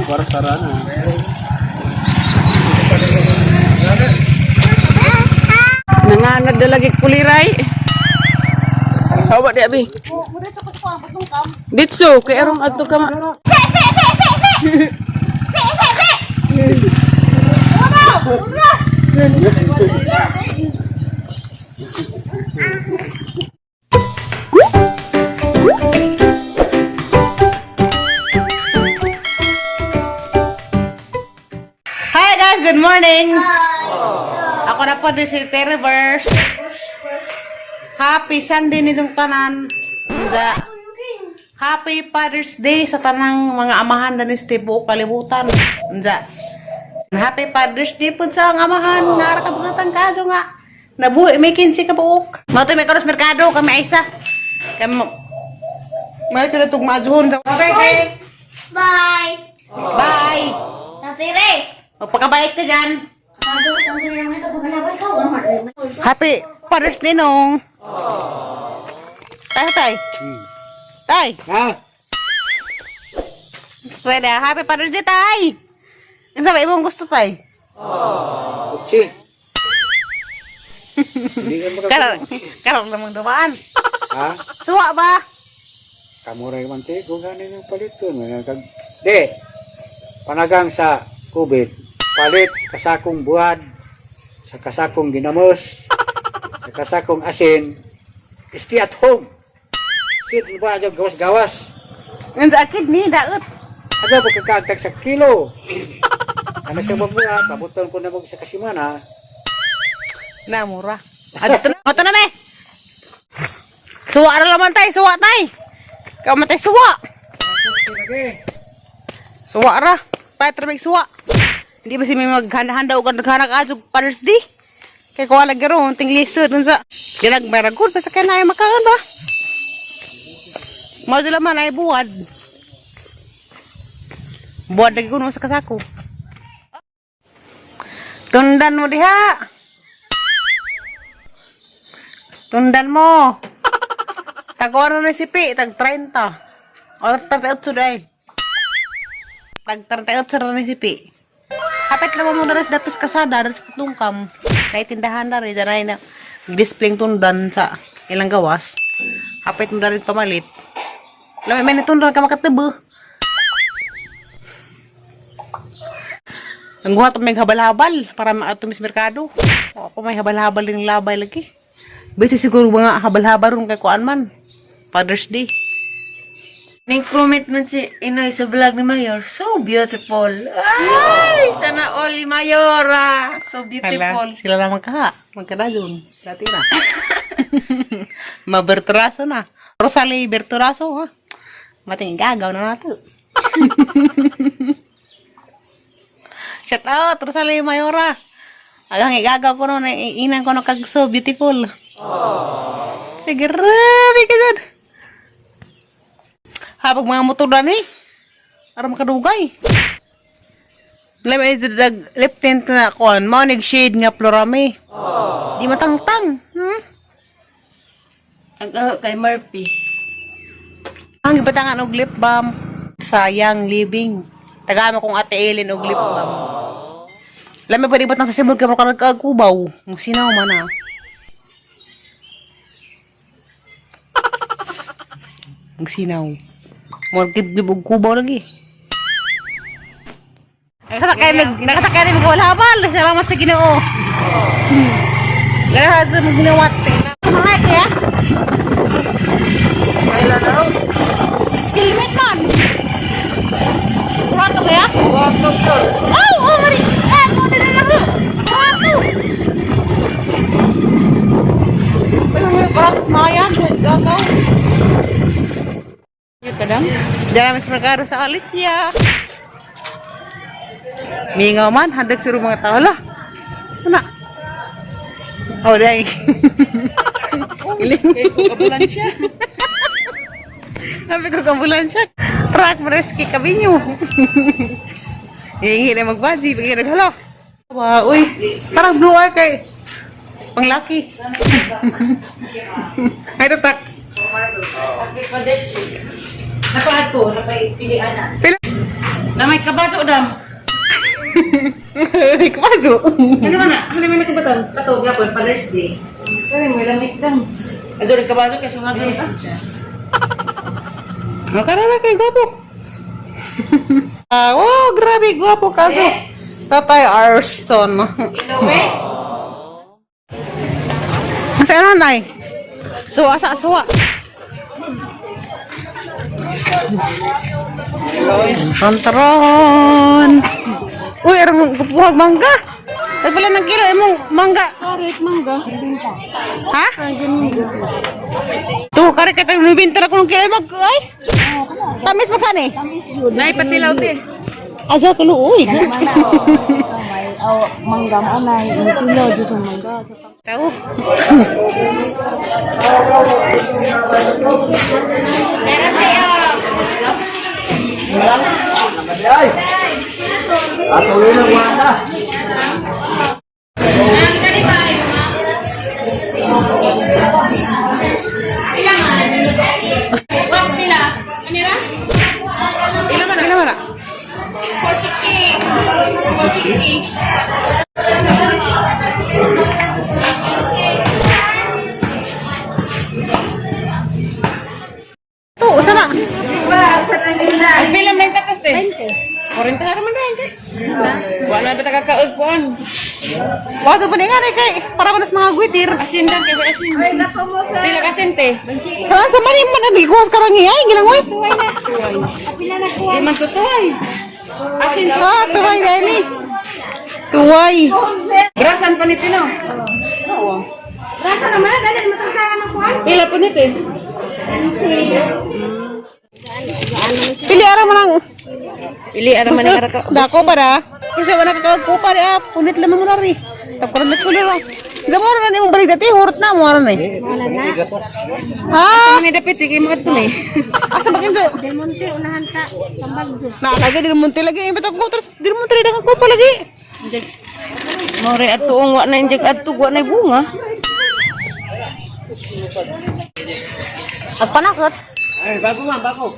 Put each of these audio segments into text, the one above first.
para na. Nanganad na lagi kuliray. Hawa di abi. Ditso kay arong adto ka ma. Hi guys, good morning. Ako na po din si Reverse. Happy Sunday nitong tanan. Happy Father's Day sa tanang mga amahan na ni Steve o kalibutan. Happy Father's Day po sa ang amahan. Narakabutan kaso nga. Nabuhi, may 15 ka buok. Mato may karos merkado, kami isa. Kami, may ka na itong maadzuhon. Okay. Bye! Bye! Tatire! Magpakabait ka dyan. Happy Father's Day nung. Tay. Tay. Ha? Pwede, happy Father's Day, tay. Ang sabi mong gusto, tay. Kutsi. Hindi ka Karang namang dumaan. Ha? Suwa ba? Kamu rin mantik, kung ganin yung palit ko. De, panagang sa kubit, palit sa kasakong buwad, sa kasakong ginamos, sa kasakong asin, stay at home. Sit, ba aja gawas-gawas. Ang sakit ni, daot. Aja pagkakagtag sa kilo. Ano siya mabuhat, pabuton ko na mag sa kasimana. Na, mura. Adito na. Mata na, me. Suwa na naman, tay. Suwa, tay. Ikaw man, tay, suwa. Suwa ra. Patra may suwa. Hindi ba si may maghanda-handa o naghanap adjog Father's Day? Kaya kuha lagi ron, ting lisod. Ginagmaragod, basta kaya na yung makaon ba? Mau sila man ay buwad. Buwad lagi kuno sa kasako. Tundan mo diha. Tundan mo. Tag-ano na sipi, tag 30. O 38 day. Tag 38 na sipi. Hapit lang mo na dapis kasada, daras patungkam. Naitindahan na rin, danay na display tundan sa ilang gawas. Hapit mo na rin pamalit. Lamay may natundan ka makatabo. Ang guhat may habal-habal para maatumis merkado. Ako may habal-habal yung labay lagi. Basi siguro mga habal-habal rin kay kuan man. Father's Day. Nag-comment man si Inoy sa vlog ni Mayor. So beautiful. Ay! Sana all Mayora. So beautiful. Hala, sila naman kaha. Magkadayon. Dati na. Maberturaso na. Rosalie Berturaso, ha? Mating gagaw na nato. Shout out, Rosalie Mayora. Agang igagaw ko nun, inang ko na kag so beautiful. Sige, rabi ka dyan. Habag mga motor na ni. Para makadugay. Lamay lieutenant na kon, manig shade nga plorami. Di matangtang. Ang kay Murphy. Ang ibatangan og lip balm. Sayang living. Tagama kong ate Ellen og lip balm. Lamay pa batang sa simul ka mo kagkubaw. Ang sinaw man ah. Ang sinaw. Mo gibgib og kubaw lagi. Nakasakay rin magwalhabal. Salamat sa Ginoo. Grabe sa magnawat. Mga kaya? Kailan daw? Helmet man. Kurang kaya? Oh, mari. Mo din na lang. Pero may practice mayan, gagaw. Yung kadang. Diyan mas merkado sa Alicia. Mingaw man, handag siro mga tao lah. Ano? Oh, day. Iling. Ambulansya. Sabi ko ambulansya. Truck rescue kabinyo. Hingi na magbaji, bigyan naghalo. Wow, uy. Parang blue eye kay panglaki. Ay, tatak. Napahat ko, napay pilihan na. Namay kabato dam. Kabato. Ano man na? Ano man na kabato? Kato gyapon Father's Day. Kaya mo lamig dam. Ado rin kabato kay sunga dai. Makarana kay gwapo. Oh, grabe gwapo kaso. Tatay Arston. Ilowe. Masaya na, Nay. Suwa sa suwa. Kontron. Uy, arang buhag mangga. Nagpala ng kilo imong mangga. Karet mangga. Ha? Tuh, kare kita nubintar ako ng kilo mag ay. Tamis pa kani? Nay patilaw te. Asa kulo uy. Mangga mo nay, tilaw di sa mangga. Tahu. Ilan mana? Tuh, sana. Ang film na takas te. 40 naman din te. Wala ba tagakaugpuan? Waktu pendengar kay para manas mga guitir. Asin dan kay asin. Ay nako mo sa. Tila kasin te. Saan sa mani man nagikuha sekarang ni ay gilang oy. Di man tutoy. Asin to. Ah, tuway dali. Tuway. Grasan pa ni Pino. Rasa naman, dali matangkayan ng kuwan. Ila po ni te. Pili ara manang. Pili ara man ni ka. Dako para. Kasi wala ka ko para punit lamang mo na ri. Takuran na kulo. Gamoro na nimong balik dati hurot na mo ara na. Ha? Ni dapat kay mga tunay. Asa ba kinto? Del Monte, unahan sa Tambagdo. Lagi di munti lagi imbet ako terus di munti dah ko pa lagi. More atuong wa na injek atug wa na bunga. At panakot. Ay, bago man, bago.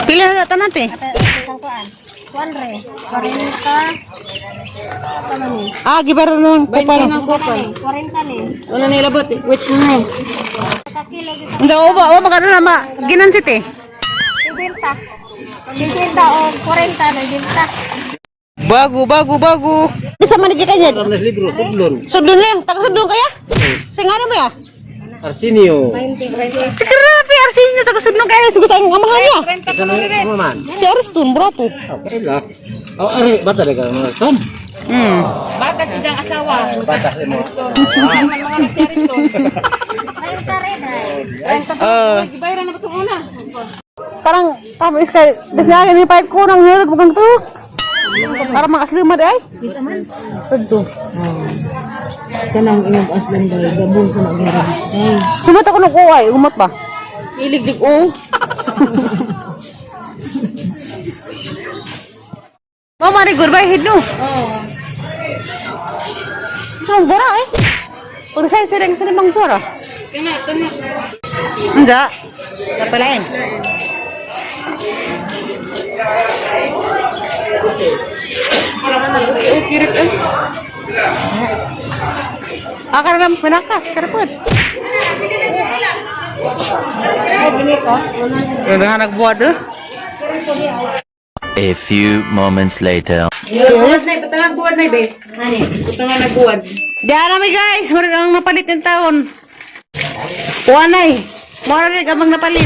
Pili na natin natin. Isang kuwan. Kuwan re. 40. Apa man ni? Ah, gibar nung kupal. 40 ni. Wala na ilabot. Wait na. Kakilo kita. Hindi, o magano na ma. Ginansit eh. 50. 50 o 40 na binta. Bago. Bisa man di kanya. 16 libro, sublon. Sudun lang, taga sudun kaya? Sing ano mo ya? Arsenio. 20. Grabe, arsin niya taga sudun kaya. Sige sa amahan niya. Ano man? Si Arstun, bro to. Okay lah. Oh, ari, bata ka mga tom. Bata si jang asawa. Bata mo. Mga nagseries to. Ayun tare dai. Gibayran na ba itong una? Parang, tapos kay, bisnya ni pipe ko nang hirap bukan to. Para makaslima dai. Bisa man. Tudo. Kanang inang aslan dai gabon ko na gira. Sumat ako ng kuway, umat ba? Iliglig o. Mama ni goodbye hid no. So, bora eh. Pag sering sa limang bora. Kana. Enggak. Apa lain? Kirit eh. Akar lang pinakas, karapod. Udah nagbuhat eh. A few moments later. Buwad na, patangag buwad na, be. Patangag nagbuwad. Diyan namin guys, marang napalit ng taon. Kuanay. Mara rin kamang napalit.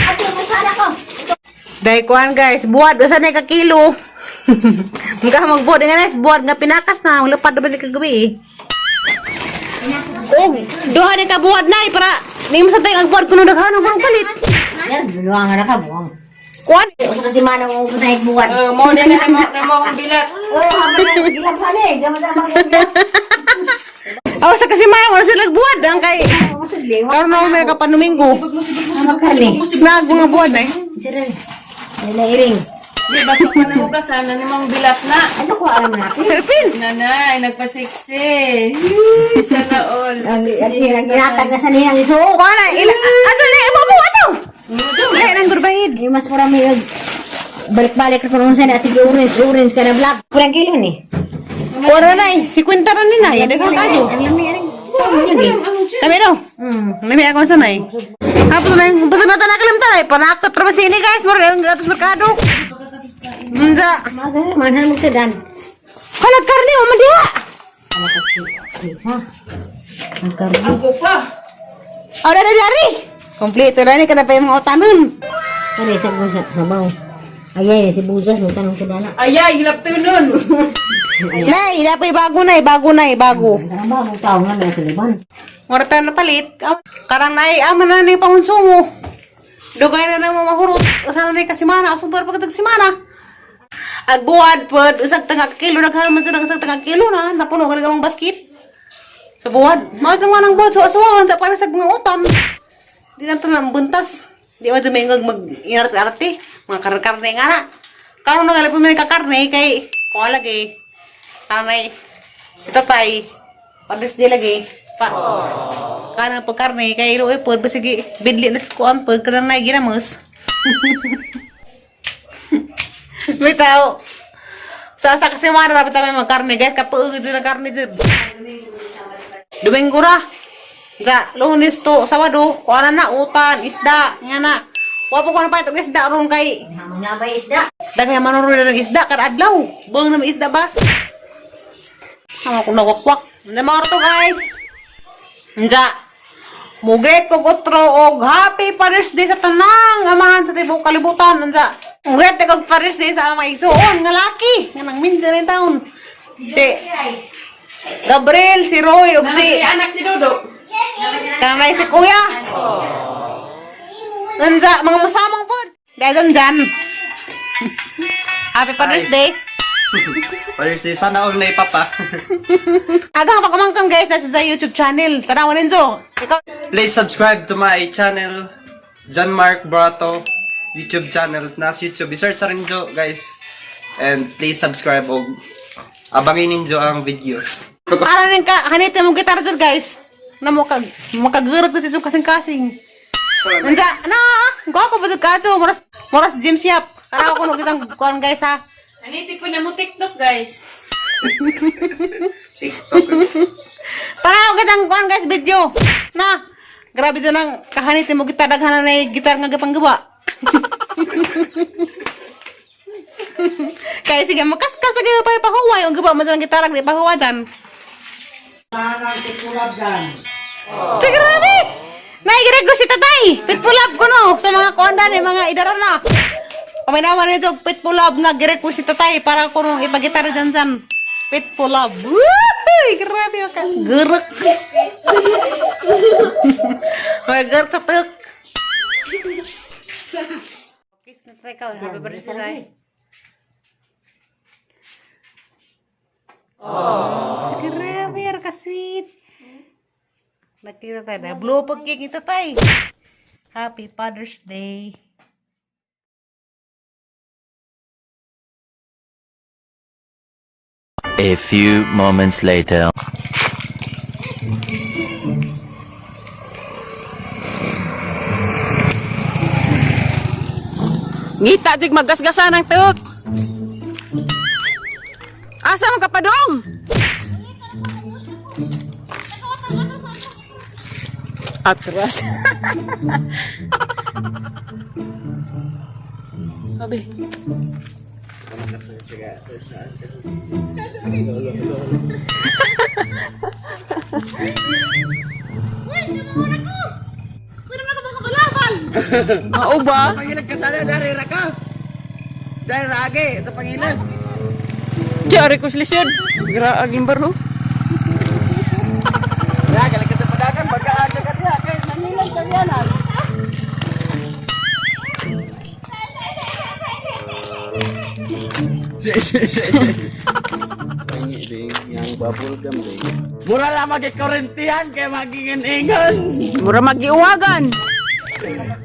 Dahil kuan guys, buwad, asa na kakilo. Mga magbuwad nga guys, buwad nga pinakas na. Wala pa naman kagabi eh. Oh, doha ni ka buwad na para hindi mo sa tayo ang buwad kuno daghan ang palit. Yan, luwang na ka buwang. Kuan? Kasi mana mo putay buwan. Mo na mo ang bilat. Oh, habang bilang pa ni, jaman-jaman ko. Aw sa kasi maya wala sila buwad ang kay. Masadli. Karon na may ka panuminggo. Makali. Nago nga buwad eh. Sira. Nairing. Di ba sa kanugasan na namang bilat na? Ano ko alam natin? Philippine. Nanay, nagpasiksi. Sana all. Ang ginatag na sa niyang iso. Kuan na ila. Ato ni mo ato. Lahi nang gurbahid. Yung mas mura may balik-balik ka kung saan na sige orange ka na black. Kurang kilo ni. Ora na eh. Si Quinta rin nila. Yan ang tayo. Ang lami rin. Tama lagi. Kami no? Lami ako sa nay. Hapos na yung basta natin nakalimtan ay panakot pa sini guys. Mura yung gatos merkado. Munja. Manhan magsadan. Halag karni mo man diha. Isa. Ang karbi. O dari. Kompleto na ni kada pa yung mga utanon. Ano isa kung sa sabaw. Ayay, si Buzas, nung tanong ko dala. Ayay, hilap to nun. Nay, dapat bago. Ang bagong tao nga may kaliban. Murta na palit. Karang nay, aman na ni pangonsumo. Dugay na nang mamahurot. Usahan na ni kasimana. Super pagkatag simana. Agbuad po. Isang tangak kilo. Naghaman sa isang tangak kilo na. Napuno ka nagamang basket. Sa buwad. Mahal naman ang buwad. So, asuwangan sa para sa mga utan. Di na ito nang buntas. Di ba may mag-inarte-arte. Mga karne nga na. Karon nagalap mo may kakarne kay kuha lagi. Kanay. Ito tay. Padres di lagi. Kanang pagkarne kay iloy po. Basigi bidli na sa kuhan po. Kanang na ginamos. May tao. Sa kasi mara dapat tayo magkarne guys. Kapuugid sila karne dyan. Domingo ra. Sa Lunes to Sabado, kuha na utan, isda, nga na. Wapo ko na pa itong isda ron kay Naman na ba isda? dagay manuro na ng isda kada adlaw. Buang na may isda ba? Ama ko nawakwak. Na mga to guys. Nja. Muget ko otro og happy Father's Day sa tanang amahan sa tibok kalibutan nja. Muget ko Father's Day sa amay suon nga laki nga nang minsan rin taon. Si Gabriel, si Roy ug si Anak si Dodo. kamay si Kuya. Nanja mga masamang po. Dahil dyan. Happy Father's Day. Father's Day, sana all na ipapa. Agang pagkamangkang guys, nasa sa YouTube channel. Tanawan ninyo. Ikaw. Please subscribe to my channel, John Mark Brato YouTube channel. Nasa YouTube, i-search sa rin nyo, guys. And please subscribe og abangin ninyo ang videos. Aranin ka, hanitin mong gitar dyan guys. Na makagurot ko si Sung kasing-kasing. Nanja, na, gwapo ba dyan kaso? Moras James Yap. Tarawa ko nung kitang kuhan guys ha. Aniti ko na mo TikTok, guys. Tarawa ko kitang kuhan guys video. Na, grabe dyan ang kahanitin mo gitar. Daghanan na yung gitar nga gapang gawa. Kaya sige, makaskas na kayo pa pahuwa. Yung gawa mo dyan ang gitar, di pahuwa dyan. Sige, grabe! Naigirig ko si tatay! Pitpulab ko no! Sa mga kondan eh, mga idaran na! Paminawan nito, pitpulab na girig ko si tatay para ko nung ipagitar dyan dyan. Pitpulab! Woohoo! Grabe ka! Girig! May girig sa tuk! Kiss na tayo ka, happy birthday sa tayo. Sige, grabe, ka sweet. Nakita tayo na. Blow pag cake ito tayo. Happy Father's Day. A few moments later. Ngita, jig magasgasan ng tuk. Asa ang kapadong? Atras. Abi. Mao ba? Pangilag ka sana, dari raka. Dari rage, ito pangilag. Jari ko silisyon. Graaging baro. Galing ka sa padagan, bagaan ka diya, kaya nangilag ka yan. Mura lang magkikorentihan kaya magingin-ingan. Mura magiuwagan.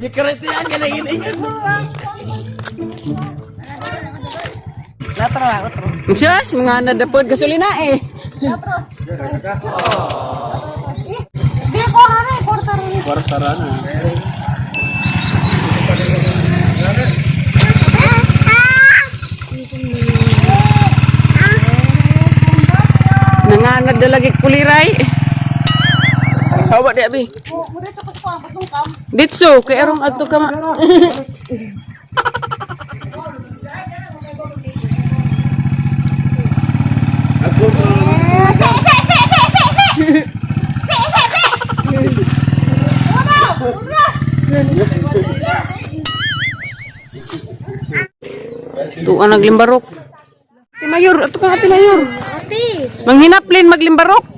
Gikorentihan kaya nagingin-ingan mo lang. Latro. Diyos, mga nadapod gasolina eh. Di ko haray, portar. Kwartara na. Manad na lagi kuliray. Hawa di abi. Ditso kay arong adto ka ma. Tuwa naglimbarok. Ate Mayor, ato ka Ate Mayor. Manghinaplin maglimbarok.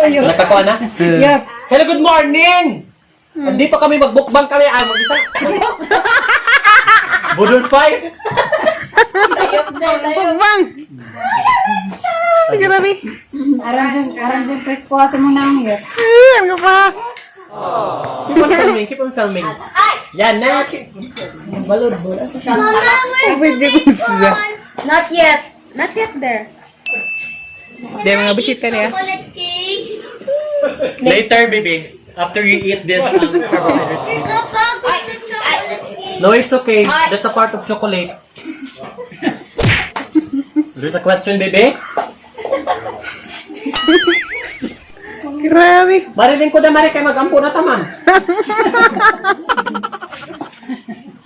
Nakakuha na? Yeah. Hello, good morning! Hindi pa kami magbukbang kami. Mag-isa. Budol 5. Bang. Sige Rabi. Aram dyan presko sa muna ang hirap. Ano pa? Keep on filming. Yan na. Not yet. Not yet there. Di mga bisita niya. Later, baby. After you eat this carbohydrates. No, it's okay. That's a part of chocolate. There's a question, baby. Grabe. Mariling ko na mari kay mag-ampo na taman.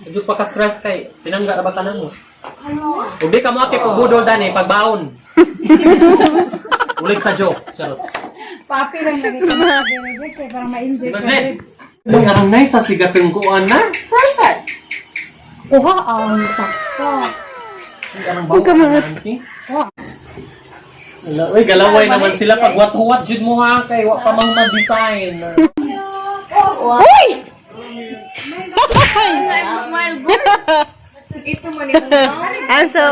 Medyo pagka-stress kay, tinangga na ba tanan mo? Kung di ka mo ate budol dani, pagbaon. Ulit sa joke. Charot. Papi lang lagi ko na binigay kaya para ma-enjoy ko. Magnet! Ang nice sa sigateng kuan na. Perfect! Kuha ang takto. Huwag ka mga. Uy, galaway naman sila pag what jud mo ha kay wa pa mang mag-design. Uy! Also,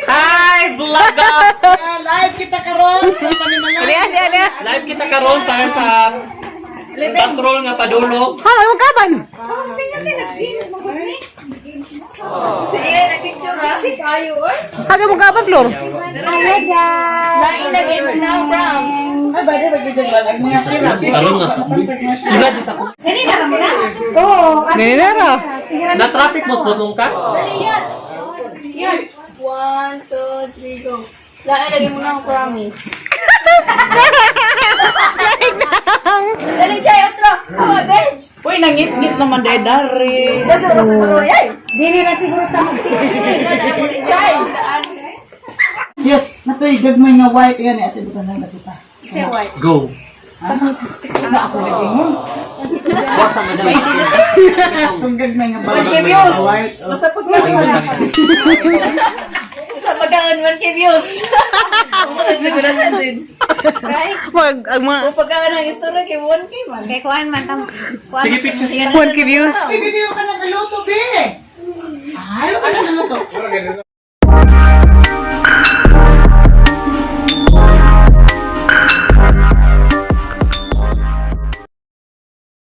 Hi, vlogger! live kita karon. Live kita karon para sa patrol nga padulog. Ha, may magkaban. Haga mo kaban, Flor. Karon nga. Sila di sa Ninera. na traffic mo putong ka. 1, 2, 3, go. Lagi mo na ang promise. Dali, Jay, otro. Hawa, bench. Uy, nangit-ngit naman dahil dari. Dali, sa maroyay. Dili na siguro tamo. Jay. Yes, natoy gagmay nga white yan eh. Ate bukan na nakita. Go. Kung gagmay nga Views. Basta sa pagkaon 1K views. Mag, ang mga Kung pagkaon ng istorya kay 1K man. Kay kuan man tam. Sige, picture. 1K views. Video ka na kaluto, be. Ay, ano na to?